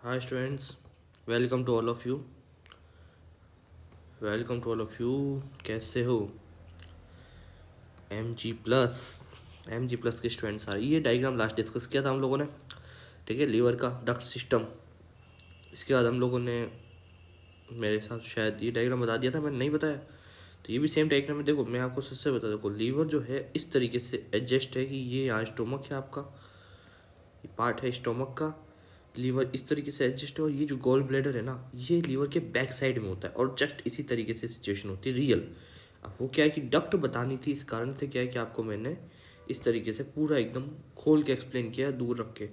Hi students, welcome to all of you. Welcome to all of you. कैसे हो? M G plus के students आ ये diagram last discuss किया था हम लोगों ने. ठीक है, लीवर का डक्ट सिस्टम. इसके बाद हम लोगों ने मेरे साथ शायद ये डायग्राम बता दिया था, मैंने नहीं बताया. तो ये भी सेम डायग्राम है. देखो मैं आपको सबसे बता, देखो लीवर जो है इस तरीके से एडजस्ट है कि ये यहाँ स्टोमक है आपका, ये पार्ट है स्टोमक का. लीवर इस तरीके से एडजस्ट है और ये जो गॉल ब्लैडर है ना, ये लीवर के बैक साइड में होता है और जस्ट इसी तरीके से सिचुएशन होती है रियल. अब वो क्या है कि डक्ट बतानी थी, इस कारण से क्या है कि आपको मैंने इस तरीके से पूरा एकदम खोल के एक्सप्लेन किया है, दूर रख के.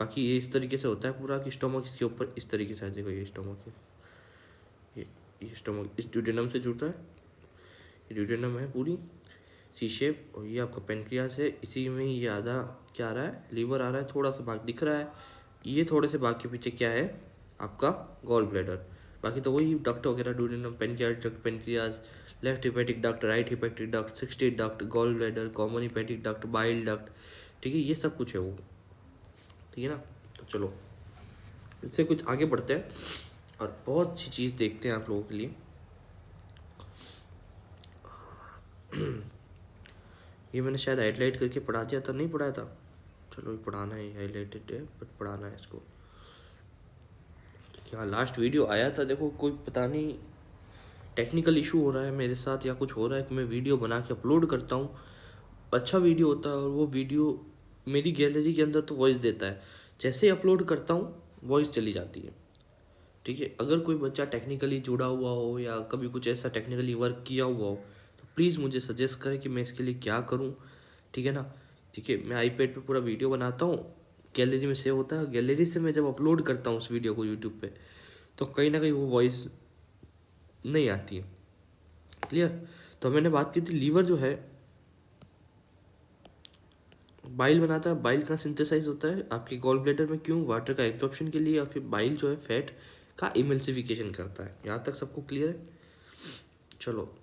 बाकी ये इस तरीके से होता है पूरा कि स्टोमक इसके ऊपर इस तरीके से. देखो ये स्टोमक है, ये स्टोमक इस ड्यूडेनम से जुड़ रहा है. ये ड्यूडेनम है पूरी सी शेप, और ये आपका पेनक्रियास है. इसी में ये आधा क्या आ रहा है, लीवर आ रहा है. थोड़ा सा भाग दिख रहा है. ये थोड़े से भाग के पीछे क्या है आपका गॉल ब्लैडर. बाकी तो वही डक्ट वगैरह, duodenum, pancreas duct, pancreas, left hepatic duct, right hepatic duct, 60 duct, gall bladder, common hepatic duct, bile duct. ठीक है, ये सब कुछ है वो. ठीक है ना. तो चलो इससे कुछ आगे बढ़ते हैं और बहुत सी चीज़ देखते हैं आप लोगों के लिए. ये मैंने शायद हाईलाइट करके पढ़ा दिया था, नहीं पढ़ाया था. चलो ये पढ़ाना है, हाईलाइटेड है बट पढ़ाना है इसको. हाँ लास्ट वीडियो आया था, देखो कोई पता नहीं टेक्निकल इशू हो रहा है मेरे साथ या कुछ हो रहा है कि मैं वीडियो बना के अपलोड करता हूँ, अच्छा वीडियो होता है और वो वीडियो मेरी गैलरी के अंदर तो वॉइस देता है, जैसे ही अपलोड करता हूँ वॉइस चली जाती है. ठीक है, अगर कोई बच्चा टेक्निकली जुड़ा हुआ हो या कभी कुछ ऐसा टेक्निकली वर्क किया हुआ हो तो प्लीज़ मुझे सजेस्ट करें कि मैं इसके लिए क्या करूँ. ठीक है ना. ठीक है, मैं आईपैड पे पूरा वीडियो बनाता हूँ, गैलरी में सेव होता है, गैलरी से मैं जब अपलोड करता हूँ उस वीडियो को यूट्यूब पे तो कहीं ना कहीं वो वॉइस नहीं आती है. क्लियर. तो मैंने बात की थी लीवर जो है बाइल बनाता है. बाइल का सिंथेसाइज होता है आपके गॉल ब्लैडर में. क्यों? वाटर का एब्जॉर्प्शन के लिए, या फिर बाइल जो है फैट का इमल्सिफिकेशन करता है. यहाँ तक सबको क्लियर है? चलो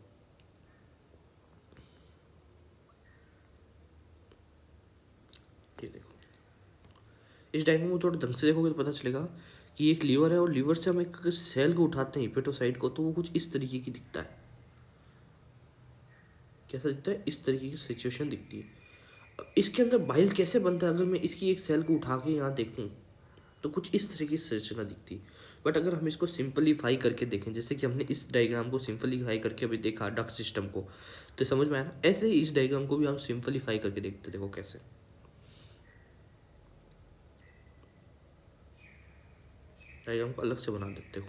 ये देखो, इस डायग्राम को थोड़ा ढंग से देखोगे तो पता चलेगा कि एक लीवर है और लीवर से हम एक सेल को उठाते हैं हिपेटोसाइट को, तो वो कुछ इस तरीके की दिखता है. कैसा दिखता है? इस तरीके की सिचुएशन दिखती है. अब इसके अंदर बाइल कैसे बनता है, अगर मैं इसकी एक सेल को उठा के यहाँ देखूँ तो कुछ इस तरह की संरचना दिखती. बट अगर हम इसको सिंपलीफाई करके देखें, जैसे कि हमने इस डायग्राम को सिंपलीफाई करके अभी देखा डक्ट सिस्टम को, तो समझ में आया ना. ऐसे ही इस डायग्राम को भी हम सिंपलीफाई करके देखते. देखो कैसे डायग्राम को अलग से बना देते हो.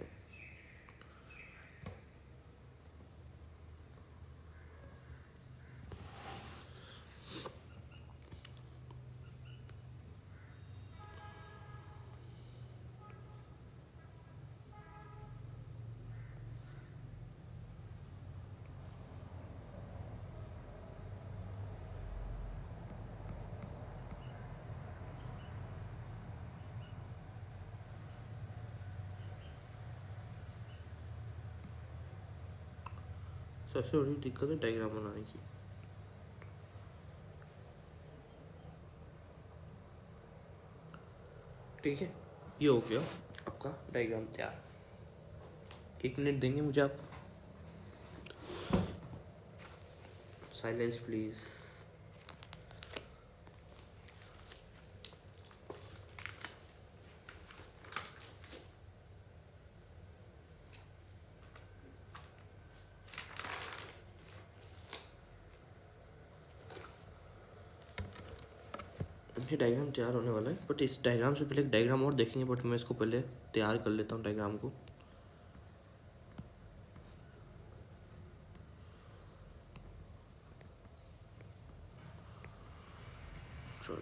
सबसे बड़ी दिक्कत है डायग्राम बनाने की. ठीक है, ये हो गया आपका डायग्राम तैयार. 1 मिनट देंगे मुझे आप? Silence please. ये डायग्राम तैयार होने वाला है, बट इस डायग्राम से पहले एक डायग्राम और देखेंगे, बट मैं इसको पहले तैयार कर लेता हूँ डायग्राम को. चलो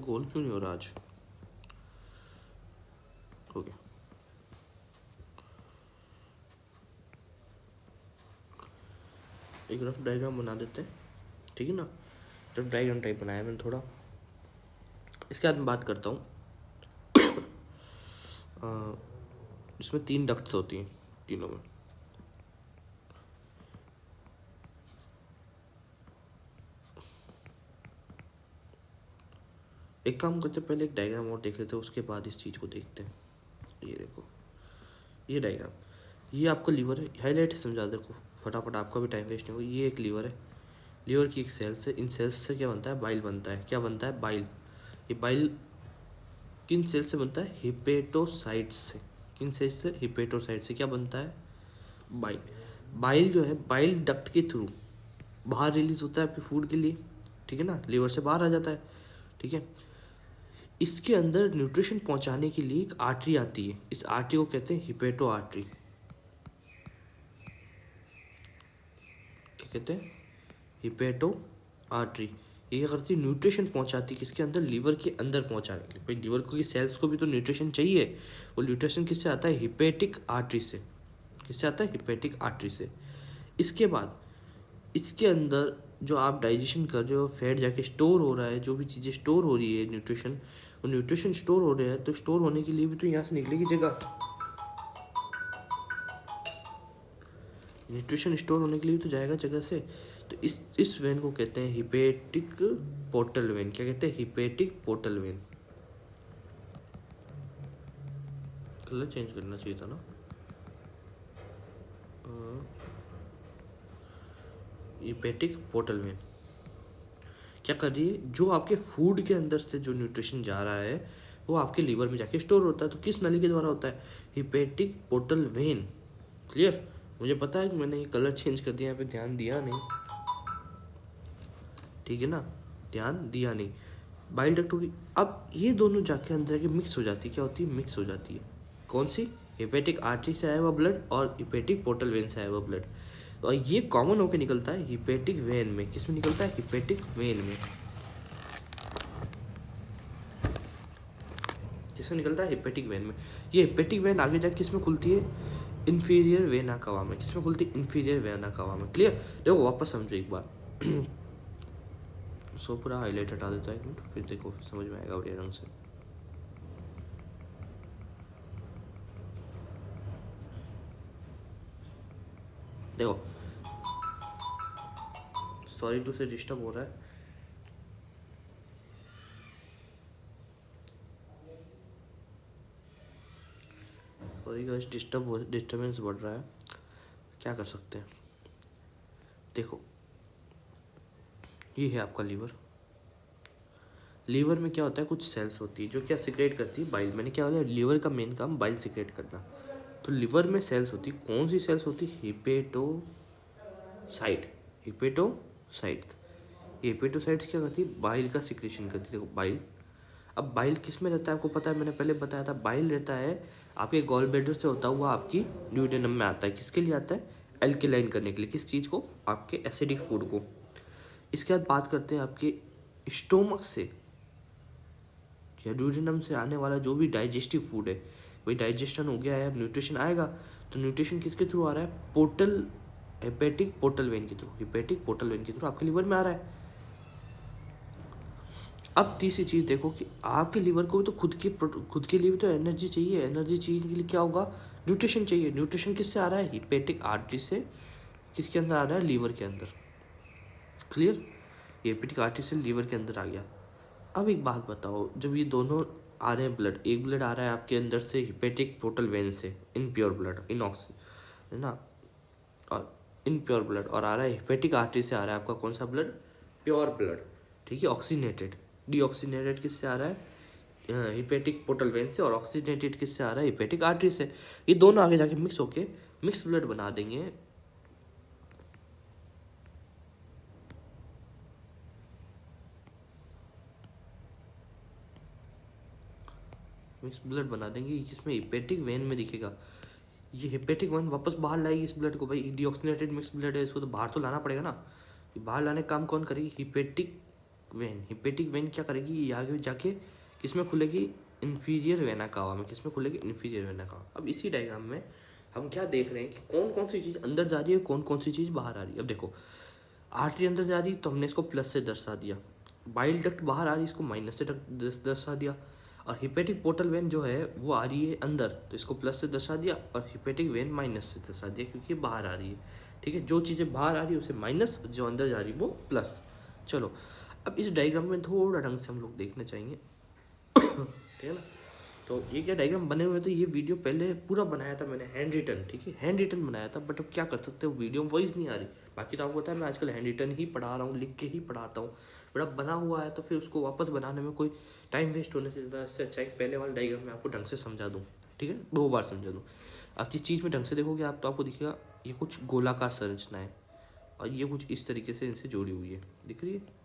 गोल क्यों नहीं हो रहा आज? हो गया. एक रफ डायग्राम बना देते हैं. ठीक है ना. रफ डायग्राम टाइप बनाया मैंने थोड़ा. इसके बाद मैं बात करता हूँ. इसमें 3 डक्ट्स होती हैं तीनों में. एक काम करते हैं, पहले एक डायग्राम और देख लेते हैं, उसके बाद इस चीज़ को देखते हैं। ये देखो, ये डायग्राम, ये आपका लीवर है, हाईलाइट समझा देखो फटाफट, आपका भी टाइम वेस्ट नहीं होगा। ये एक लीवर है, लीवर की एक सेल्स है, इन सेल्स से क्या बनता है, बाइल बनता है। क्या बनता है, बाइल। ये बाइल किन सेल से बनता है, हिपेटोसाइट्स से। किन सेल से, हिपेटोसाइट से क्या बनता है, बाइल। बाइल जो है, बाइल डक्ट के थ्रू बाहर रिलीज होता है आपके फूड के लिए, ठीक है ना, लीवर से बाहर आ जाता है, ठीक है। इसके अंदर न्यूट्रिशन पहुंचाने के लिए एक आर्टरी आती है, इस आर्टरी को कहते हैं हिपेटो आर्टरी। क्या कहते हैं, हिपेटो आर्टरी। ये क्या करती है, न्यूट्रिशन पहुंचाती है किसके अंदर, लीवर के अंदर पहुंचाने के लिए। भाई लीवर को, की सेल्स को भी तो न्यूट्रिशन चाहिए, वो न्यूट्रिशन किससे आता है, हिपेटिक आर्टरी से। किससे आता है, हिपेटिक आर्टरी से। इसके बाद इसके अंदर जो आप डाइजेशन कर रहे हो, फैट जाके स्टोर हो रहा है, जो भी चीज़ें स्टोर हो रही है, न्यूट्रिशन, वो न्यूट्रिशन स्टोर हो रहा है, तो स्टोर होने के लिए भी तो यहाँ से निकलेगी जगह। न्यूट्रिशन स्टोर होने के लिए भी तो जाएगा जगह से। तो इस वेन को कहते हैं हिपेटिक पोर्टल वेन। क्या कहते हैं, hepatic portal vein. Colour change करना चाहिए था ना, हिपेटिक पोर्टल वेन क्या कर रही है, जो आपके फूड के अंदर से जो न्यूट्रिशन जा रहा है वो आपके लीवर में जाके स्टोर होता है। तो किस नली के द्वारा होता है, हिपेटिक पोर्टल वेन। क्लियर, मुझे पता है कि मैंने ये कलर चेंज कर दिया, यहाँ पे ध्यान दिया नहीं, ठीक है ना, ध्यान दिया नहीं। बाइल डक्ट होगी, अब ये दोनों जाके अंदर के मिक्स हो जाती है। क्या होती है, मिक्स हो जाती है। कौन सी, हिपेटिक आर्टरी से आया हुआ ब्लड और हिपेटिक पोर्टल वेन से आया हुआ ब्लड। तो ये कॉमन होकर निकलता है हिपेटिक वेन में। किस में निकलता है, हिपेटिक वेन में। किसमें निकलता है, हिपेटिक वेन में। ये हिपेटिक वेन आगे जाके किस में खुलती है, इंफीरियर वेना कवा में। किसमें खुलती है, इंफीरियर वेना कवा में। क्लियर, देखो वापस समझो एक बार। सो पूरा हाईलाइट हटा देता है एक मिनट, फिर देखो फिर समझ में आएगा बढ़िया रंग से। देखो, सॉरी टू से डिस्टर्ब हो रहा है, सॉरी गाइस, डिस्टर्बेंस बढ़ रहा है, क्या कर सकते हैं। देखो, ये है आपका लीवर। लीवर में क्या होता है, कुछ सेल्स होती है जो क्या सिक्रेट करती है, बाइल। मैंने क्या बोला, लीवर का मेन काम बाइल सिक्रेट करना। तो लीवर में सेल्स होती, कौन सी सेल्स होती, हिपेटोसाइट। हिपेटोसाइट, हिपेटोसाइट्स क्या करती है, बाइल का सिक्रेशन करती है। देखो बाइल, अब बाइल किस में रहता है आपको पता है, मैंने पहले बताया था, बाइल रहता है आपके गॉल ब्लैडर से होता हुआ आपकी ड्यूडेनम में आता है। किसके लिए आता है, एल्केलाइन करने के लिए। किस चीज़ को, आपके एसिडिक फूड को। इसके बाद बात करते हैं आपके स्टोमक से या ड्यूडेनम से आने वाला जो भी डाइजेस्टिव फूड है, वही डाइजेशन हो गया है, अब न्यूट्रिशन आएगा। तो न्यूट्रिशन किसके थ्रू आ रहा है, पोर्टल, हेपेटिक पोर्टल वेन के थ्रू। हिपेटिक पोर्टल वेन के थ्रू आपके लीवर में आ रहा है। अब तीसरी चीज़ देखो कि आपके लीवर को भी तो खुद के लिए भी तो एनर्जी चाहिए। एनर्जी चाहिए के लिए क्या होगा, न्यूट्रिशन चाहिए। न्यूट्रिशन किससे आ रहा है, हिपेटिक आर्टरी से। किसके अंदर आ रहा है, लीवर के अंदर। क्लियर, हिपेटिक आर्टरी से लीवर के अंदर आ गया। अब एक बात बताओ, जब ये दोनों आ रहे हैं ब्लड, एक ब्लड आ रहा है आपके अंदर से हिपेटिक पोर्टल वेन से, in pure blood, in oxy, है ना, और इन प्योर ब्लड, और आ रहा है हिपेटिक आर्टरी से आ रहा है आपका कौन सा ब्लड, प्योर ब्लड, ठीक है, ऑक्सीनेटेड। डीऑक्सीनेटेड किससे आ रहा है, हिपेटिक पोर्टल वेन से, और ऑक्सीनेटेड किससे आ रहा है, हिपेटिक आर्टरी से। ये दोनों आगे जाके मिक्स होके मिक्स ब्लड बना देंगे। मिक्स ब्लड बना देंगे, जिसमें हिपेटिक वेन में दिखेगा। ये हिपेटिक वेन वापस बाहर लाएगी इस ब्लड को। भाई डीऑक्सीनेटेड मिक्स ब्लड है, इसको तो बाहर तो लाना पड़ेगा ना। ये बाहर लाने का काम कौन करेगी, हिपेटिक वेन। हिपेटिक वेन क्या करेगी, ये आगे जाके किसमें खुलेगी, इन्फीरियर वेना कावा में। किसमें खुलेगी, इन्फीरियर वेना कावा। अब इसी डायग्राम में हम क्या देख रहे हैं कि कौन कौन सी चीज़ अंदर जा रही है, कौन कौन सी चीज़ बाहर आ रही है। अब देखो, आर्टरी अंदर जा रही तो हमने इसको प्लस से दर्शा दिया, बाइल डक्ट बाहर आ रही इसको माइनस से दर्शा दिया, और हिपेटिक पोर्टल वेन जो है वो आ रही है अंदर, तो इसको प्लस से दर्शा दिया, और हिपेटिक वेन माइनस से दर्शा दिया, क्योंकि बाहर आ रही है। ठीक है, जो चीज़ें बाहर आ रही है उसे माइनस, जो अंदर जा रही है वो प्लस। चलो, अब इस डायग्राम में थोड़ा ढंग से हम लोग देखना चाहेंगे। ठीक है ना। तो ये क्या डायग्राम बने हुए, तो ये वीडियो पहले पूरा बनाया था मैंने हैंड रिटन, ठीक है, हैंड रिटन बनाया था, बट अब क्या कर सकते हो, वीडियो में वॉइस नहीं आ रही। बाकी तो आपको पता है मैं आजकल हैंड रिटन ही पढ़ा रहा हूँ, लिख के ही पढ़ाता हूँ, बट अब बना हुआ है तो फिर उसको वापस बनाने में कोई टाइम वेस्ट होने से ज़्यादा इससे अच्छा है पहले वाला डायग्राम मैं आपको ढंग से समझा दूँ, ठीक है, 2 बार समझा दूँ। आप जिस चीज़ में ढंग से देखोगे आप, तो आपको दिखेगा ये कुछ गोलाकार संरचना है और ये कुछ इस तरीके से इनसे जोड़ी हुई है, दिख रही है।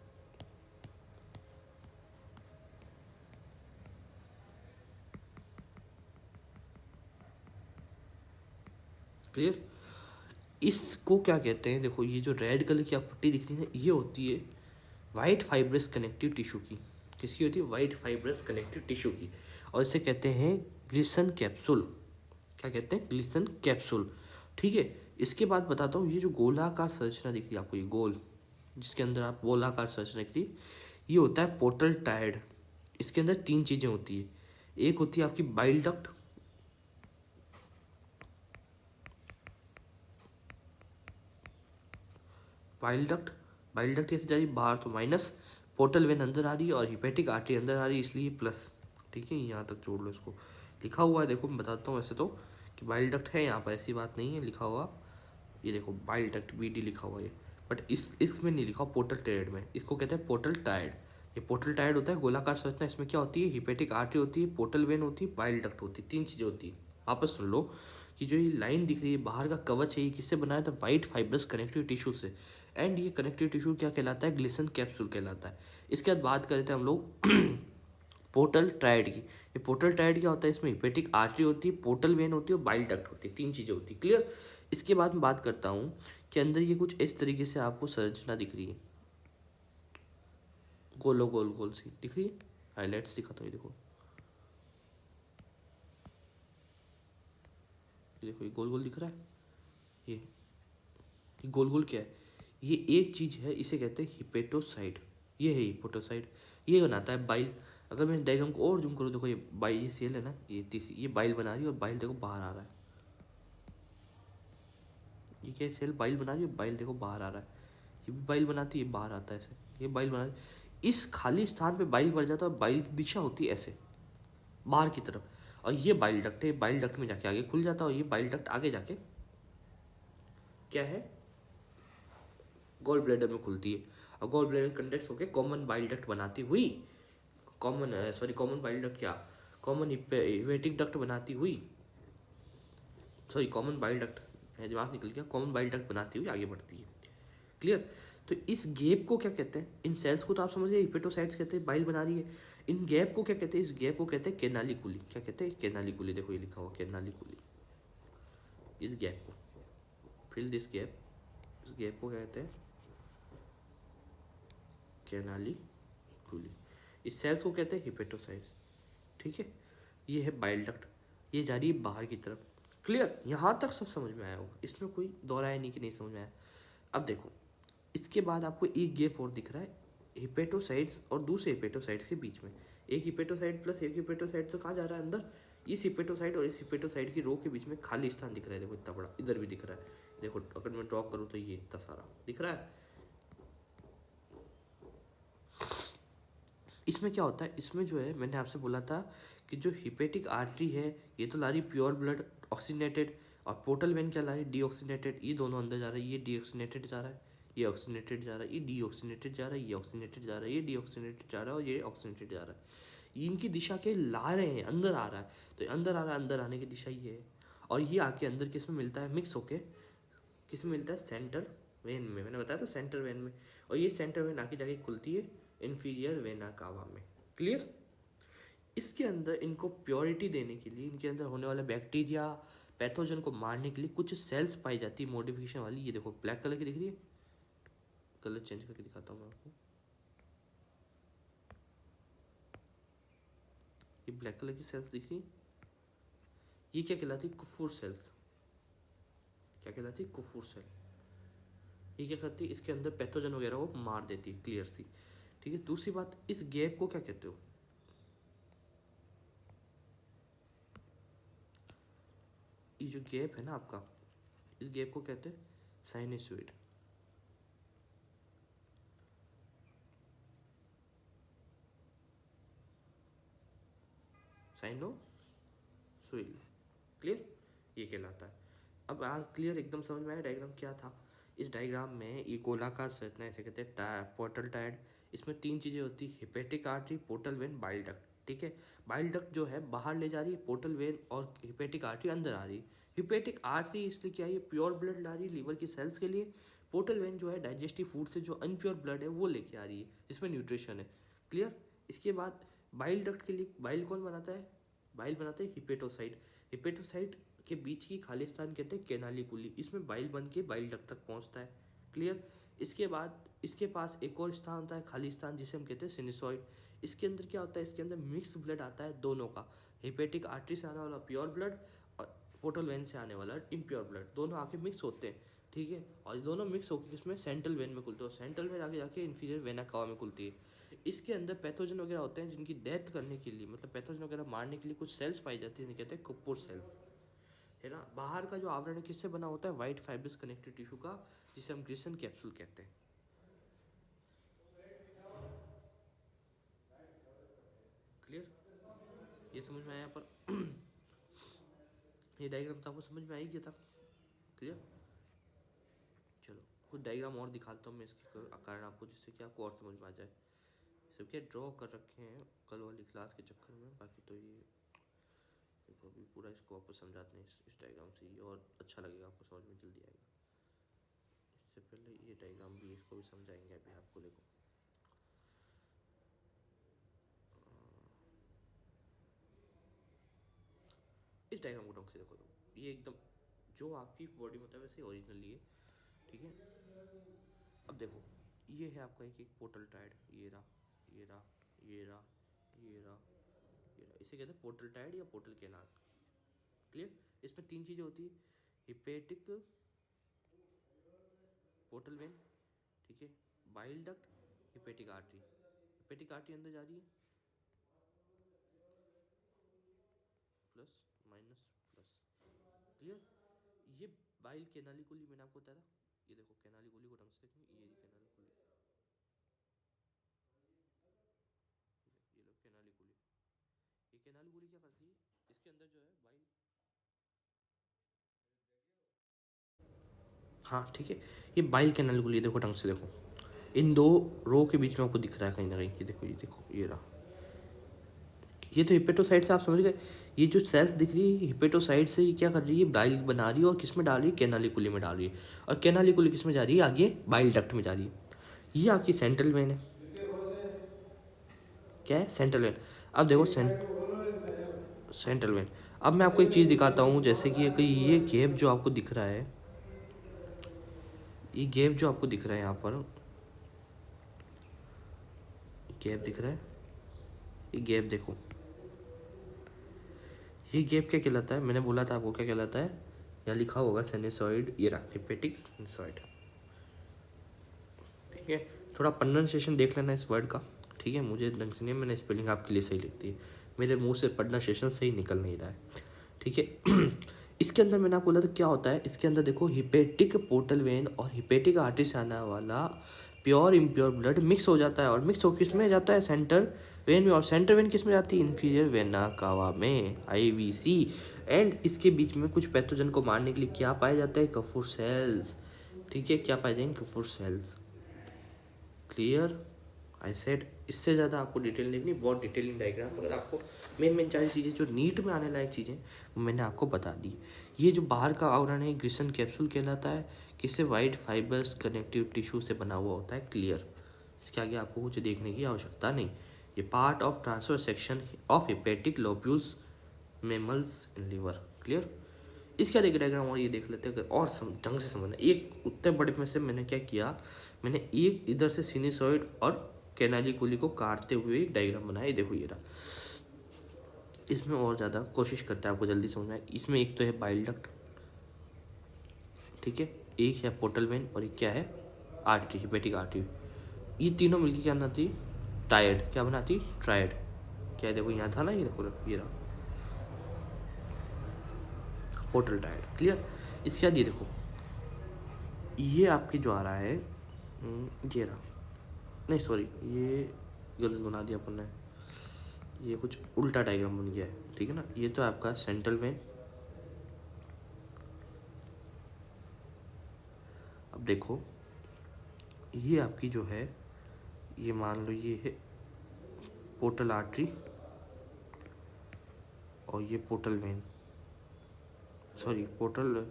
क्लियर। इसको क्या कहते हैं, देखो ये जो रेड कलर की आप पट्टी दिख रही है ये होती है वाइट फाइब्रस कनेक्टिव टिश्यू की। किसकी होती है, वाइट फाइब्रस कनेक्टिव टिश्यू की। और इसे कहते हैं ग्लिसन कैप्सूल। क्या कहते हैं, ग्लिसन कैप्सूल, ठीक है। इसके बाद बताता हूँ, ये जो गोलाकार संरचना दिख रही है आपको, ये गोल जिसके अंदर आप गोलाकार संरचना दिख रही है, ये होता है पोर्टल टायर्ड। इसके अंदर 3 चीज़ें होती है। एक होती है आपकी bile duct, bile duct, bile duct कैसे जा रही है बाहर, तो माइनस, पोर्टल वेन अंदर आ रही है और हिपेटिक आर्टरी अंदर आ रही है, इसलिए प्लस, ठीक है। यहाँ तक जोड़ लो, इसको लिखा हुआ है, देखो मैं बताता हूँ ऐसे तो कि बाइल डक्ट है यहाँ पर, ऐसी बात नहीं है, लिखा हुआ ये देखो बाइल डक्ट BD लिखा हुआ है, बट इसमें नहीं लिखा, पोर्टल टायर्ड में। इसको कहते हैं पोर्टल टायर्ड। ये पोर्टल टायर्ड होता है गोलाकार संरचना। इसमें क्या होती है, हिपेटिक आर्टरी होती है, पोर्टल वेन होती है, बाइल डक्ट होती है, 3 चीज़ें होती है। वापस सुन लो कि जो ये लाइन दिख रही है बाहर का कवच है, ये किससे बनाया था, वाइट फाइब्रस कनेक्टिव टिश्यू से। एंड ये कनेक्टिव टिश्यू क्या कहलाता है, ग्लिसन कैप्सूल कहलाता है। इसके बाद बात करते हैं हम लोग पोर्टल ट्रायड की। ये पोर्टल ट्रायड क्या होता है, इसमें हिपेटिक आर्टरी होती है, पोर्टल वेन होती है और बाइल डक्ट होती है, 3 चीज़ें होती है। क्लियर। इसके बाद मैं बात करता हूँ कि अंदर ये कुछ इस तरीके से आपको संरचना दिख रही है, गोलो गोल गोल सी दिख रही है। हाईलाइट्स दिखाता हूँ, ये देखो, ये देखो, ये गोल गोल दिख रहा है। ये गोल गोल क्या है, ये एक चीज़ है, इसे कहते हैं हिपेटोसाइट। ये है हिपेटोसाइट, ये बनाता है बाइल। अगर मैं डायग्राम को और जूम करूँ, देखो ये बाइल, ये सेल है ना, ये तीसरी, ये बाइल बना रही है और बाइल देखो बाहर आ रहा है। ये क्या सेल बाइल बना रही है, बाइल देखो बाहर आ रहा है। ये भी बाइल बनाती है, बाहर आता है ऐसे, ये बाइल बना रही है। इस खाली स्थान पे बाइल भर जाता है और बाइल की दिशा होती है ऐसे बाहर की तरफ। और ये बाइल डक्ट है, बाइल डक्ट में जाके आगे खुल जाता है और ये बाइल डक्ट आगे जाके क्या है, गॉल ब्लैडर में खुलती है। और गॉल ब्लैडर कंडेक्स होकर कॉमन बाइल डक्ट बनाती हुई, कॉमन बाइल डक्ट क्या, कॉमन हिपेटिक डक्ट बनाती हुई, कॉमन बाइल डक्ट, दिमाग निकल गया, कॉमन बाइल डक्ट बनाती हुई आगे बढ़ती है। क्लियर। तो इस गैप को क्या कहते हैं, इन सेल्स को तो आप समझ गए, हिपेटोसाइट्स कहते हैं, बाइल बना रही है। इन गैप को क्या कहते हैं, इस गैप को कहते हैं केनालिकुली। क्या कहते हैं, केनालिकुली, देखो ये लिखा हुआ केनालिकुली। इस गैप को, फिल दिस गैप, इस गैप को क्या कहते हैं, केनालिकुली। इस सेल्स को कहते हैं हिपेटोसाइट्स, ठीक है। ये है बाइल डक्ट, ये जा रही है बाहर की तरफ। क्लियर, यहाँ तक सब समझ में आया होगा, इसमें कोई दोहराया नहीं कि नहीं समझ में आया। अब देखो, इसके बाद आपको एक गैप और दिख रहा है हिपेटोसाइट्स और दूसरे हिपेटोसाइट्स के बीच में। एक हिपेटोसाइट प्लस एक हिपेटोसाइट तो कहाँ जा रहा है, अंदर। इस हिपेटोसाइट और इस हिपेटोसाइट की रो के बीच में खाली स्थान दिख रहा है, देखो इतना बड़ा, इधर भी दिख रहा है, देखो अगर मैं ड्रॉ करूँ तो ये इतना सारा दिख रहा है। इसमें क्या होता है, इसमें जो है मैंने आपसे बोला था कि जो हिपेटिक आर्टरी है ये तो ला रही प्योर ब्लड ऑक्सीनेटेड, और पोर्टल वेन क्या ला रही डीऑक्सीनेटेड। ये दोनों अंदर जा रहा है, ये डीऑक्सीनेटेड जा रहा है, ये ऑक्सीनेटेड जा रहा है, ये डीऑक्सीनेटेड जा रहा है, ये ऑक्सीनेटेड जा रहा है, ये डीऑक्सीनेटेड जा रहा है और ये ऑक्सीनेटेड जा रहा है। इनकी दिशा के ला रहे हैं, अंदर आ रहा है, तो अंदर आ रहा है, अंदर आने की दिशा ये है। और ये आके अंदर किस में मिलता है, मिक्स होके किस में मिलता है, सेंटर वेन में। मैंने बताया था सेंटर वेन में, और ये सेंटर वेन आके जाके खुलती है इन्फीरियर वेना कावा में। क्लियर। इसके अंदर इनको प्योरिटी देने के लिए, इनके अंदर होने वाला बैक्टीरिया पैथोजन को मारने के लिए कुछ सेल्स पाई जाती है मॉडिफिकेशन वाली। ये देखो ब्लैक कलर की दिख रही है, कलर चेंज करके दिखाता हूँ मैं आपको। ये ब्लैक कलर की सेल्स दिख रही है, ये क्या कहलाती है, कुफुर सेल्स। क्या कहलाती है, कुफुर सेल। ये क्या करती है, इसके अंदर पैथोजन वगैरह को मार देती है, क्लियर सी, ठीक है। दूसरी बात, इस गैप को क्या कहते हो, ये जो गैप है ना आपका, इस गैप को कहते हैं साइनसोइड। साइनोसॉइल। क्लियर, ये कहलाता है। अब आज क्लियर एकदम समझ में आया डायग्राम क्या था। इस डायग्राम में ये गोलाकार संरचना ऐसे कहते हैं पोर्टल टायड। इसमें तीन चीज़ें होती है, hepatic artery, portal vein, bile duct. ठीक है, बाइल डक्ट जो है बाहर ले जा रही है, पोर्टल वेन और हिपेटिक आर्टरी अंदर आ रही है। हिपेटिक आर्टरी इसलिए क्या है, ये प्योर ब्लड ला रही है लीवर की सेल्स के लिए। पोर्टल वेन जो है डाइजेस्टिव फूड से जो अनप्योर ब्लड है वो लेके आ रही है, जिसमें न्यूट्रिशन है। क्लियर। इसके बाद बाइल डक्ट के लिए बाइल कौन बनाता है, बाइल बनाते हैं हिपेटोसाइट। हिपेटोसाइट के बीच की खालिस्तान कहते हैं कैनालिकुली, इसमें बाइल बन के बाइल डक्ट तक पहुंचता है। क्लियर। इसके बाद इसके पास एक और स्थान होता है खालिस्तान, जिसे हम कहते हैं सिनिसॉइड। इसके अंदर क्या होता है, इसके अंदर मिक्स ब्लड आता है दोनों का, हिपेटिक आर्टरी से आने वाला प्योर ब्लड और पोर्टल वेन से आने वाला इम्प्योर ब्लड, दोनों आके मिक्स होते हैं। ठीक है, और ये दोनों मिक्स होकर किसमें, सेंट्रल वेन में खुलते हैं, सेंट्रल वेन आगे जाके इन्फीरियर वेना कावा में खुलती है। इसके अंदर पैथोजन वगैरह होते हैं, जिनकी डेथ करने के लिए, मतलब पैथोजन वगैरह मारने के लिए कुछ सेल्स पाई जाती है, जिन्हें कहते हैं कुप्पुर सेल्स, है ना। बाहर का जो आवरण है किससे बना होता है, वाइट फाइब्रस कनेक्टिव टिश्यू का, जिसे हम ग्रिसन कैप्सूल कहते हैं। क्लियर, ये समझ में आया यहाँ पर। ये डायग्राम तो आपको समझ में आ ही गया था। क्लियर। चलो कुछ डायग्राम और दिखाता हूँ मैं इसके कारण आपको, जिससे कि आपको और समझ में आ जाए। सब क्या ड्रॉ कर रखे हैं कल वाली क्लास के चक्कर में, बाकी तो ये देखो अभी पूरा इसको वापस समझाते हैं इस डायग्राम से, ये और अच्छा लगेगा आपको, समझ में जल्दी आएगा। इससे पहले ये डायग्राम भी, इसको भी समझाएंगे अभी आपको। देखो इस डायग्राम को ढंग से देखो, ये एकदम जो आपकी बॉडी में होता है वैसे ओरिजिनली है। ठीक है, अब देखो ये है आपका एक एक पोर्टल टायड, ये रहा, ये रहा, ये रहा, ये रहा, ये रहा, इसे कहते हैं पोर्टल टायड या पोर्टल कैनाल। क्लियर। इसमें तीन चीज़ें होती है, हिपेटिक, पोर्टल वेन, ठीक है, bile duct, hepatic artery. Hepatic artery अंदर जा रही है, प्लस माइनस प्लस। क्लियर। ये बाइल कैनालिकुली मैंने आपको बताया था, ये देखो कैनालिकुली को ढंग से देखेंगे, ये कैनालिकुली, ये लो कैनालिकुली। ये कैनालिकुली क्या करती है, इसके अंदर जो है बाइल, हाँ ठीक है, ये बाइल कैनालिकुली देखो ढंग से देखो, इन दो रो के बीच में आपको दिख रहा है कहीं ना कहीं, ये देखो, ये देखो, ये रहा, ये तो हिपेटोसाइट से आप समझ गए। ये जो सेल्स दिख रही है हिपेटोसाइट से, ये क्या कर रही है, बाइल बना रही है, और किस में डाल रही है, कैनालिकुली में डाल रही है, और कैनालिकुली किस में जा रही है, आगे बाइल डक्ट में जा रही है। ये आपकी सेंट्रल वेन है, क्या है, सेंट्रल वेन। अब देखो सेंट्रल वेन। अब मैं आपको एक चीज़ दिखाता हूँ, जैसे कि ये गैप जो आपको दिख रहा है, ये गैप जो आपको दिख रहा है यहाँ पर, गैप दिख रहा है, ये गैप देखो, ये गैप क्या कहलाता है, मैंने बोला था आपको क्या कहलाता है, यहाँ लिखा होगा सिनुसॉइड, ये रहा हिपेटिक सिनुसॉइड। ठीक है, थोड़ा प्रोनाउंसिएशन देख लेना इस वर्ड का। ठीक है, मुझे ढंग से नहीं, मैंने स्पेलिंग आपके लिए सही लिखती है, मेरे मुंह से प्रोनाउंसिएशन सही निकल नहीं रहा है। ठीक है। इसके अंदर मैंने आपको बोला था क्या होता है, इसके अंदर देखो हिपेटिक पोर्टल वेन और हिपेटिक आर्टरी से आने वाला प्योर इम्प्योर ब्लड मिक्स हो जाता है, और मिक्स हो किस में जाता है, सेंटर वेन में, और सेंटर वेन किस में जाती है, इन्फीरियर वेना कावा में, आईवीसी। एंड इसके बीच में कुछ पैथोजन को मारने के लिए क्या पाया जाता है, कफूर सेल्स। ठीक है, क्या पाए जाएंगे, Kupffer cells. Clear, I said इससे ज़्यादा आपको डिटेल नहीं, बहुत डिटेलिंग डायग्राम, मगर आपको मेन मेन सारी चीज़ें जो नीट में आने लायक चीज़ें मैंने आपको बता दी। ये जो बाहर का आवरण है ग्रिसन कैप्सूल कहलाता है, किससे, वाइट फाइबर्स कनेक्टिव टिश्यू से बना हुआ होता है। क्लियर, इसके आगे आपको कुछ देखने की आवश्यकता नहीं। ये part of transfer section of hepatic lobules mammals in liver. Clear. इसके आगे डायग्राम और ये देख लेते हैं, अगर और ढंग से समझना। एक उतने बड़े में से मैंने क्या किया, मैंने एक इधर से सिनुसॉइड और कैनालिकुली को काटते हुए एक डायग्राम बनाया, देखो ये रहा। इसमें और ज़्यादा कोशिश करता है आपको जल्दी समझ में आए। इसमें एक तो है बाइल डक्ट, ठीक है, एक है पोर्टल वेन, और एक क्या है, आर्टरी, हिपेटिक आर्टरी। ये तीनों मिलकर क्या बनाती, टायड, क्या बनाती, ट्रायड। क्या देखो यहाँ था ना, ये देखो ये रहा पोर्टल टायड। क्लियर। इसके बाद ये देखो, ये आपके जो आ रहा है, ये रहा, नहीं सॉरी, ये गलत बना दिया अपन ने, ये कुछ उल्टा डायग्राम बन गया है। ठीक है ना। ये तो आपका सेंट्रल वेन। अब देखो ये आपकी जो है, ये मान लो ये है पोर्टल आर्टरी और ये portal vein, sorry portal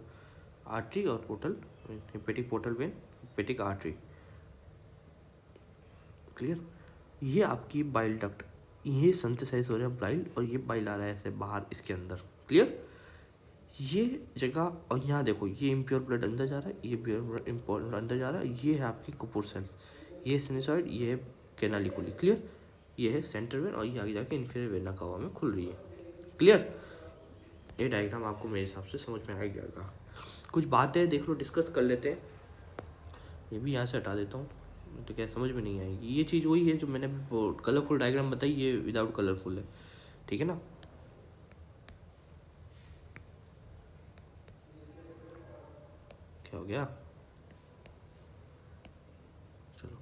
artery और portal hepatic portal vein hepatic artery. Clear. ये आपकी बाइल डक्ट, ये सिंथेसाइज हो रहा है बाइल और ये बाइल आ रहा है ऐसे बाहर इसके अंदर। क्लियर। ये जगह, और यहाँ देखो ये इम्प्योर ब्लड अंदर जा रहा है, ये प्योर ब्लड इम्पोर्टेंट अंदर जा रहा है। ये है आपकी कुपुर सेल्स, ये सिनेसॉइड, ये है कैनालिकुली। क्लियर। ये है सेंटर वेन और ये आगे जाके इन्फीरियर वेना कवा में खुल रही है। क्लियर। ये डायग्राम आपको मेरे हिसाब से समझ में आ गया। कुछ बातें देख लो, डिस्कस कर लेते हैं। ये भी यहाँ से हटा देता हूँ तो क्या समझ में नहीं आएगी। ये चीज़ वही है जो मैंने कलरफुल डायग्राम बताई, ये विदाउट कलरफुल है। ठीक है ना। क्या हो गया, चलो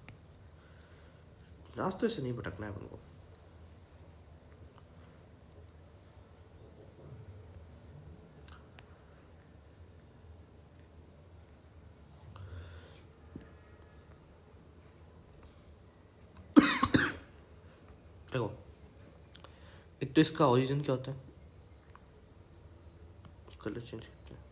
रास्ते से नहीं भटकना है अपन को। देखो एक तो इसका ओरिजिन क्या होता है, कलर चेंज करते हैं।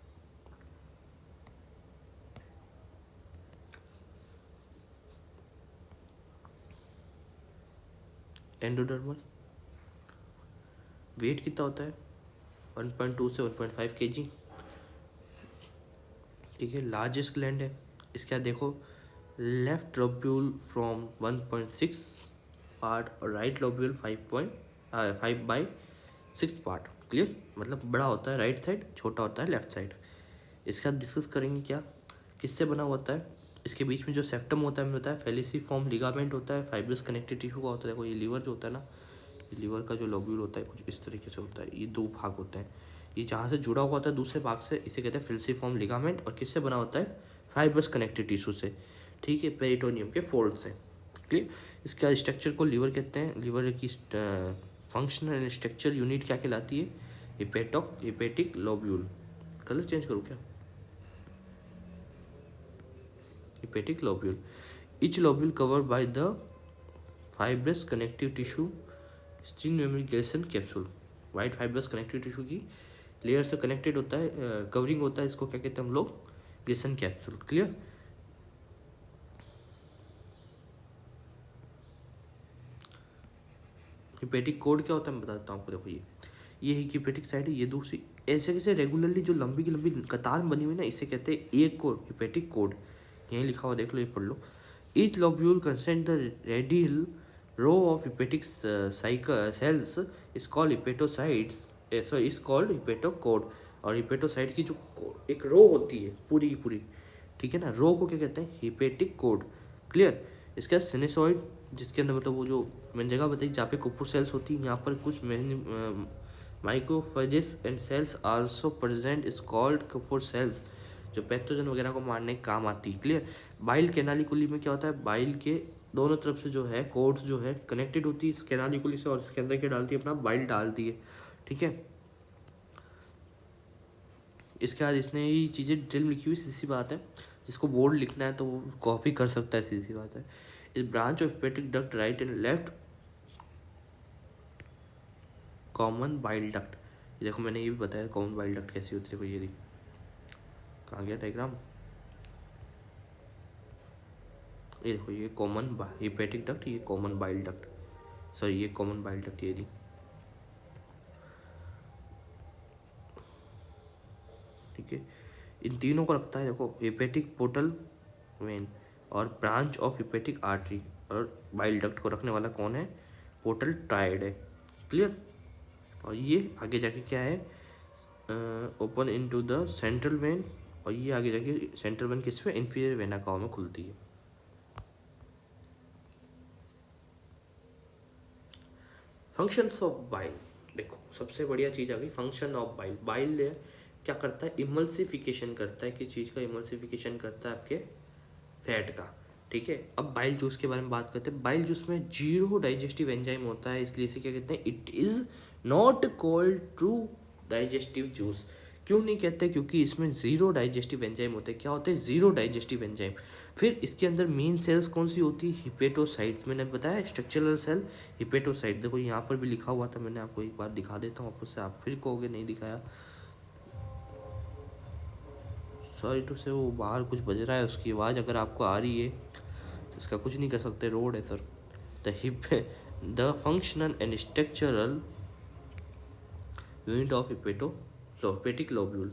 एंडोडर्मल, वेट कितना होता है 1.2 से 1.5 kg। ठीक है। लार्जेस्ट ग्लैंड है इसका, देखो लेफ्ट लोब्यूल फ्रॉम 1.6 पार्ट और राइट लोब्यूल 5/6 पार्ट। क्लियर। मतलब बड़ा होता है राइट साइड, छोटा होता है लेफ्ट साइड। इसका डिस्कस करेंगे क्या, किससे बना होता है। इसके बीच में जो सेप्टम होता है, मैंने बताया फेलिसिफॉर्म लिगामेंट होता है, फाइब्रस कनेक्टिव टिश्यू का होता है। देखो ये लीवर जो होता है ना, ये लीवर का जो लोब्यूल होता है कुछ इस तरीके से होता है। ये 2 भाग होते हैं, ये जहाँ से जुड़ा हुआ होता है दूसरे भाग से, इसे कहते हैं फेलिसिफॉर्म लिगामेंट। और किससे बना होता है, फाइब्रस कनेक्टिव टिश्यू से। ठीक है, पेरिटोनियम के फोल्ड से। क्लियर। इसका स्ट्रक्चर को लीवर कहते हैं। लीवर की फंक्शनल एंड स्ट्रक्चर यूनिट क्या कहलाती है, हेपेटिक लोब्यूल। कलर चेंज करूँ क्या, hepatic lobule. Each lobule covered by the fibrous connective tissue स्टीन membrane capsule. White fibrous connective tissue की लेयर से कनेक्टेड होता है, कवरिंग होता है। इसको क्या कहते हैं हम लोग, glisten capsule. Clear. Hepatic code क्या होता है मैं बता देता हूँ आपको। देखो ये हिपेटिक साइड है, ये दूसरी ऐसे कैसे रेगुलरली जो लंबी की लंबी कतार बनी हुई ना, इसे कहते हैं एक कोड, हिपेटिक कोड। यहीं लिखा हुआ देख लो, ये पढ़ लो। Each lobule consent the radial row of hepatic cells is called hepatocytes, so is called hepatic cord. और हिपेटोसाइट की जो एक रो होती है पूरी की पूरी, ठीक है ना, रो को क्या कहते हैं, हिपेटिक कोड। क्लियर। इसका सिनेसॉइड, जिसके अंदर मतलब वो जो मैंने जगह बताई जहाँ पे कुपुर सेल्स होती है, यहाँ पर कुछ microphages and cells also present is called Kupffer cells, जो पैथोजन वगैरह को मारने के काम आती है। क्लियर। बाइल कैनालिकुली में क्या होता है, बाइल के दोनों तरफ से जो है कोड्स जो है कनेक्टेड होती है इस कैनालिकुली से, और इसके अंदर क्या डालती है, अपना बाइल डालती है। ठीक है। इसके बाद इसने ये चीज़ें डिटेल में लिखी हुई, सीधी सी बात है। जिसको बोर्ड लिखना है तो वो कॉपी कर सकता है, सीधी सी बात है। इस branch of hepatic duct right and left common bile duct. ये देखो मैंने ये भी बताया कॉमन बाइल डक्ट कैसी होती है। देखो ये देखो कहाँ गया डायग्राम, ये देखो ये कॉमन हेपेटिक डक्ट, ये कॉमन बाइल डक्ट, सॉरी ये कॉमन बाइल डक्ट ये दी। ठीक है। इन तीनों को रखता है, देखो हेपेटिक पोर्टल वेन और ब्रांच ऑफ हेपेटिक आर्टरी, और बाइल डक्ट को रखने वाला कौन है, पोर्टल ट्राइड है। क्लियर। और ये आगे जाके क्या है, open into the central vein, और ये आगे जाके सेंट्रल वेन किस में, इन्फीरियर वेना कावा में खुलती है। फंक्शंस ऑफ बाइल, देखो सबसे बढ़िया चीज़ आ गई फंक्शन ऑफ बाइल। बाइल क्या करता है, इमल्सिफिकेशन करता है। किस चीज़ का इमल्सिफिकेशन करता है, आपके फैट का। ठीक है। अब बाइल जूस के बारे में बात करते हैं। बाइल जूस में 0 डाइजेस्टिव एंजाइम होता है, इसलिए इसे क्या कहते हैं, it is not called true digestive juice. क्यों नहीं कहते? क्योंकि इसमें जीरो डाइजेस्टिव एंजाइम होते हैं। क्या होते हैं? Zero digestive enzyme. फिर इसके अंदर मेन सेल्स कौन सी होती है? हिपेटोसाइट्स। मैंने बताया स्ट्रक्चरल सेल हिपेटोसाइट। देखो यहाँ पर भी लिखा हुआ था, मैंने आपको एक बार दिखा देता हूँ, आपको से आप फिर कहोगे नहीं दिखाया। सॉरी टू से, वो बाहर कुछ बज रहा है, उसकी आवाज़ अगर आपको आ रही है तो इसका कुछ नहीं कर सकते, रोड है sir. The functional and structural unit of hepatic lobule,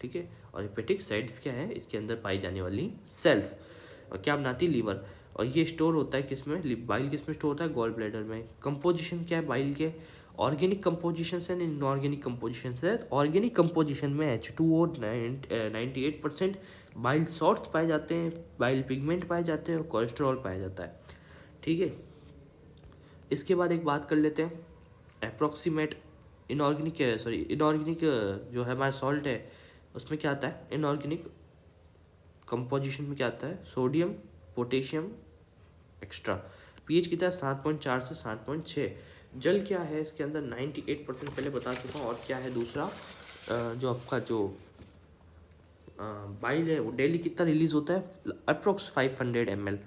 ठीक है। और हिपेटिक साइट्स क्या है? इसके अंदर पाई जाने वाली सेल्स। और क्या बनाती है? लीवर। और ये स्टोर होता है किसमें? बाइल किसमें स्टोर होता है? गॉल ब्लैडर में। कंपोजिशन क्या है बाइल के? ऑर्गेनिक कंपोजिशन से, इनऑर्गेनिक कंपोजिशन से। ऑर्गेनिक कंपोजिशन में H2O 98%, बाइल सॉल्ट पाए जाते हैं, बाइल पिगमेंट पाए जाते हैं और कोलेस्ट्रॉल पाया जाता है, ठीक है। इसके बाद एक बात कर लेते हैं अप्रॉक्सीमेट इनऑर्गेनिक जो है हमारा सॉल्ट है उसमें क्या आता है? इनऑर्गेनिक कंपोजिशन में क्या आता है? Sodium, potassium extra. पीएच कितना है? 7.4 से 7.6। जल क्या है इसके अंदर? 98% पहले बता चुका हूँ। और क्या है दूसरा? जो आपका जो बाइल है वो डेली कितना रिलीज होता है? Approx 500 ml।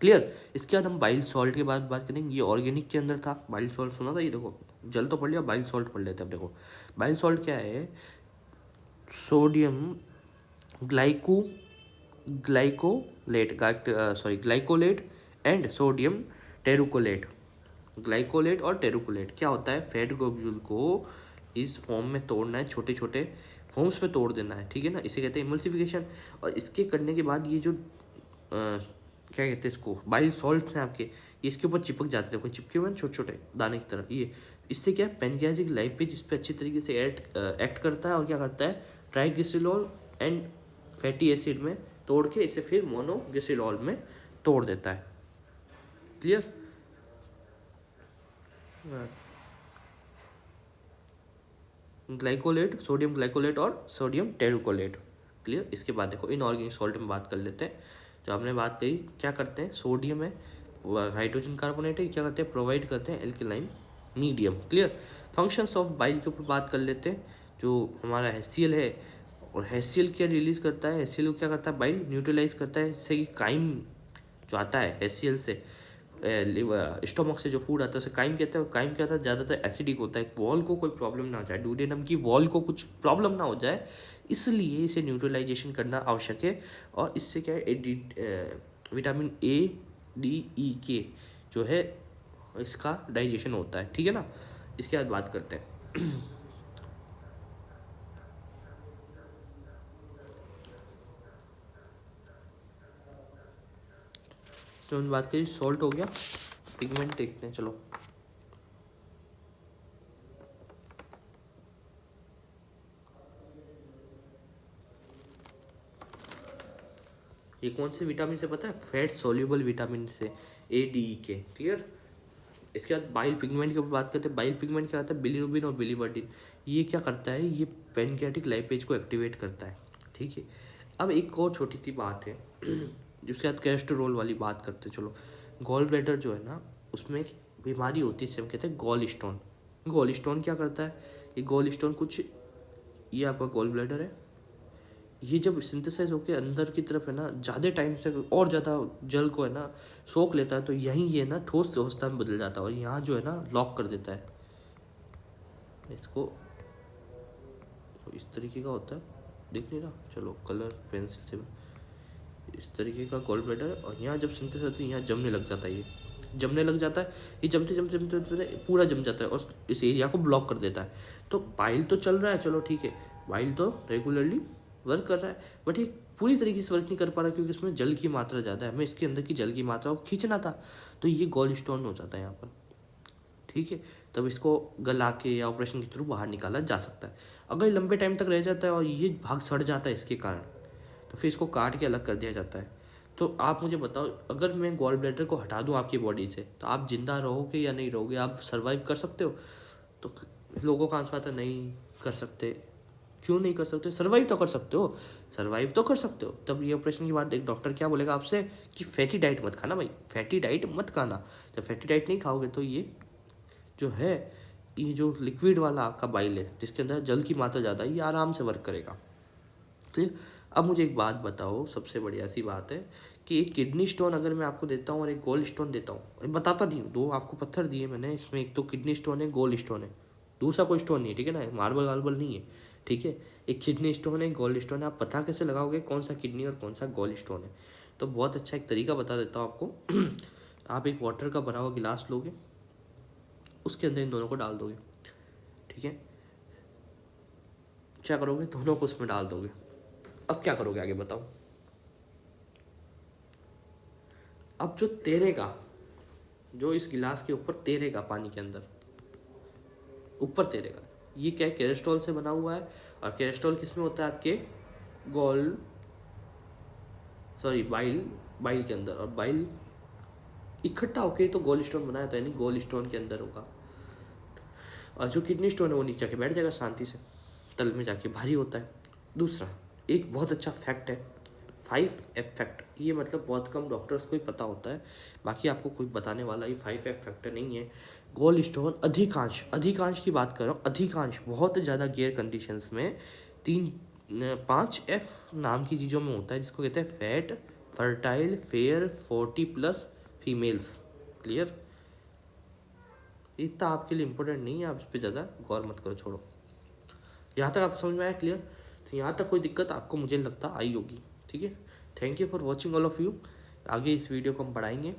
क्लियर। इसके बाद हम बाइल सॉल्ट के बाद बात करेंगे। ये ऑर्गेनिक के अंदर था, बाइल सॉल्ट सुना था। ये देखो, जल तो पढ़ लिया, बाइल सॉल्ट पढ़ लेते हैं। अब देखो बाइल सॉल्ट क्या है? Sodium glycolate and sodium taurocholate. Glycolate और टेरुकोलेट क्या होता है? फैट ग्लोब्यूल को इस फॉर्म में तोड़ना है, छोटे छोटे फॉर्म्स में तोड़ देना है, ठीक है ना। इसे कहते हैं इमल्सिफिकेशन। और इसके करने के बाद ये जो क्या कहते हैं इसको, बाइल सॉल्ट्स हैं आपके, ये इसके ऊपर चिपक जाते थे, कोई चिपके हुए छोटे छोटे दाने की तरह। ये इससे क्या है? पैनक्रियाटिक लाइपेज इस पर अच्छी तरीके से एक्ट करता है और क्या करता है? ट्राइग्लिसरॉल एंड फैटी एसिड में तोड़ के इसे फिर मोनोग्लिसरॉल में तोड़ देता है। क्लियर। ग्लाइकोलेट, सोडियम ग्लाइकोलेट और सोडियम टेरुकोलेट। क्लियर। इसके बाद देखो इनऑर्गेनिक सॉल्ट में बात कर लेते हैं। जो हमने बात कही, क्या करते हैं? सोडियम है, हाइड्रोजन कार्बोनेट है, क्या करते हैं? प्रोवाइड करते हैं alkaline medium. Clear. Functions of bile के ऊपर बात कर लेते हैं। जो हमारा HCl है, और HCl क्या रिलीज करता है? HCl को क्या करता है? बाइल न्यूट्रलाइज करता है, इससे कि काइम जो आता है HCl से, स्टोमक से जो फूड आता है उसे काइम कहते हैं। और काइम क्या होता है? ज़्यादातर एसिडिक होता है। वॉल को कोई प्रॉब्लम ना हो जाए, डुओडेनम की वॉल को कुछ प्रॉब्लम ना हो जाए, इसलिए इसे न्यूट्रलाइजेशन करना आवश्यक है। और इससे क्या है? Vitamin A, D, E, K जो है इसका डाइजेशन होता है, ठीक है ना। इसके बाद बात करते हैं तो हम बात करें सॉल्ट हो गया, पिगमेंट देखते हैं चलो। ये कौन से विटामिन से पता है? फैट सोल्यूबल विटामिन से, A, D, E, K। Clear. इसके बाद बाइल पिगमेंट के ऊपर बात करते हैं। बाइल पिगमेंट क्या होता है? बिलीरुबिन और बिलीवर्डिन। ये क्या करता है? ये पैनक्रियाटिक लाइपेज को एक्टिवेट करता है, ठीक है। अब एक और छोटी सी बात है जिसके बाद कोलेस्ट्रॉल वाली बात करते हैं चलो। गॉल ब्लैडर जो है ना, उसमें एक बीमारी होती है, इसे हम कहते हैं गॉल स्टोन। गॉल स्टोन क्या करता है? ये गॉल स्टोन कुछ, ये आपका गॉल ब्लैडर है, ये जब सिंथेसाइज होकर अंदर की तरफ है ना ज़्यादा टाइम से और ज़्यादा जल को है ना सोख लेता है, तो यहीं ये ना ठोस अवस्था में बदल जाता है और यहाँ जो है ना लॉक कर देता है इसको। तो इस तरीके का होता है, देख नहीं रहा? चलो कलर पेंसिल से इस तरीके का गॉल ब्लैडर है। और यहाँ जब सिंथेसाइज होती है यहाँ जमने लग जाता है, ये जमने लग जाता है, ये जमते जमते जमते जमते पूरा जम जाता है और इस एरिया को ब्लॉक कर देता है। तो बाइल तो चल रहा है, चलो ठीक है, बाइल तो रेगुलरली वर्क कर रहा है, बट ये पूरी तरीके से वर्क नहीं कर पा रहा क्योंकि इसमें जल की मात्रा ज़्यादा है, हमें इसके अंदर की जल की मात्रा को खींचना था, तो ये गॉल स्टोन हो जाता है यहाँ पर, ठीक है। तब इसको गला के या ऑपरेशन के थ्रू बाहर निकाला जा सकता है। अगर लंबे टाइम तक रह जाता है और ये भाग सड़ जाता है इसके कारण, तो फिर इसको काट के अलग कर दिया जाता है। तो आप मुझे बताओ, अगर मैं गॉल ब्लैडर को हटा दूं आपकी बॉडी से, तो आप जिंदा रहोगे या नहीं रहोगे? आप सर्वाइव कर सकते हो? तो लोगों का आंसर आता है नहीं कर सकते। क्यों नहीं कर सकते? सर्वाइव तो कर सकते हो, सर्वाइव तो कर सकते हो। तब ये ऑपरेशन के बाद एक डॉक्टर क्या बोलेगा आपसे कि फैटी डाइट मत खाना भाई, फैटी डाइट मत खाना। जब फैटी डाइट नहीं खाओगे तो ये जो है ये जो लिक्विड वाला आपका बाइल है जिसके अंदर जल की मात्रा ज़्यादा है, ये आराम से वर्क करेगा। क्लियर। अब मुझे एक बात बताओ, सबसे बढ़िया सी बात है कि एक किडनी स्टोन अगर मैं आपको देता हूँ और एक गोल्ड स्टोन देता हूँ, बताता नहीं हूँ, दो आपको पत्थर दिए मैंने, इसमें एक तो किडनी स्टोन है, गोल्ड स्टोन है, दूसरा कोई स्टोन नहीं है, ठीक है ना, मार्बल वार्बल नहीं है, ठीक है। एक किडनी स्टोन है, गोल्ड स्टोन है, आप पता कैसे लगाओगे कौन सा किडनी और कौन सा गोल्ड स्टोन है? तो बहुत अच्छा एक तरीका बता देता हूँ आपको। आप एक वाटर का भरा हुआ गिलास लोगे, उसके अंदर इन दोनों को डाल दोगे, ठीक है। क्या करोगे, दोनों को उसमें डाल दोगे। अब क्या करोगे आगे बताओ। अब जो तैरेगा, जो इस गिलास के ऊपर तैरेगा पानी के अंदर, ऊपर तैरेगा, ये क्या है, कोलेस्ट्रॉल से बना हुआ है। और कोलेस्ट्रॉल किस में होता है, आपके गोल्ड सॉरी बाइल, बाइल के अंदर। और बाइल इकट्ठा होके तो गोल्ड स्टोन बनाया था, यानी गोल्ड स्टोन के अंदर होगा। और जो किडनी स्टोन है वो नीचे जाके बैठ जाएगा शांति से, तल में जाके भारी होता है। दूसरा एक बहुत अच्छा फैक्ट है, 5F फैक्ट। ये मतलब बहुत कम डॉक्टर्स को ही पता होता है, बाकी आपको कोई बताने वाला ही 5F फैक्टर नहीं है। गोल्ड स्टोन अधिकांश, अधिकांश की बात कर रहा हूँ, अधिकांश बहुत ज़्यादा गेयर कंडीशंस में 5F नाम की चीज़ों में होता है, जिसको कहते हैं fat, fertile, fair, 40+ females. Clear. इतना आपके लिए इम्पोर्टेंट नहीं है, आप इस पर ज़्यादा गौर मत करो, छोड़ो। यहाँ तक आप समझ में आया, क्लियर। तो यहाँ तक कोई दिक्कत आपको मुझे लगता आई होगी, ठीक है। Thank you for watching all of you. आगे इस वीडियो को हम बढ़ाएंगे।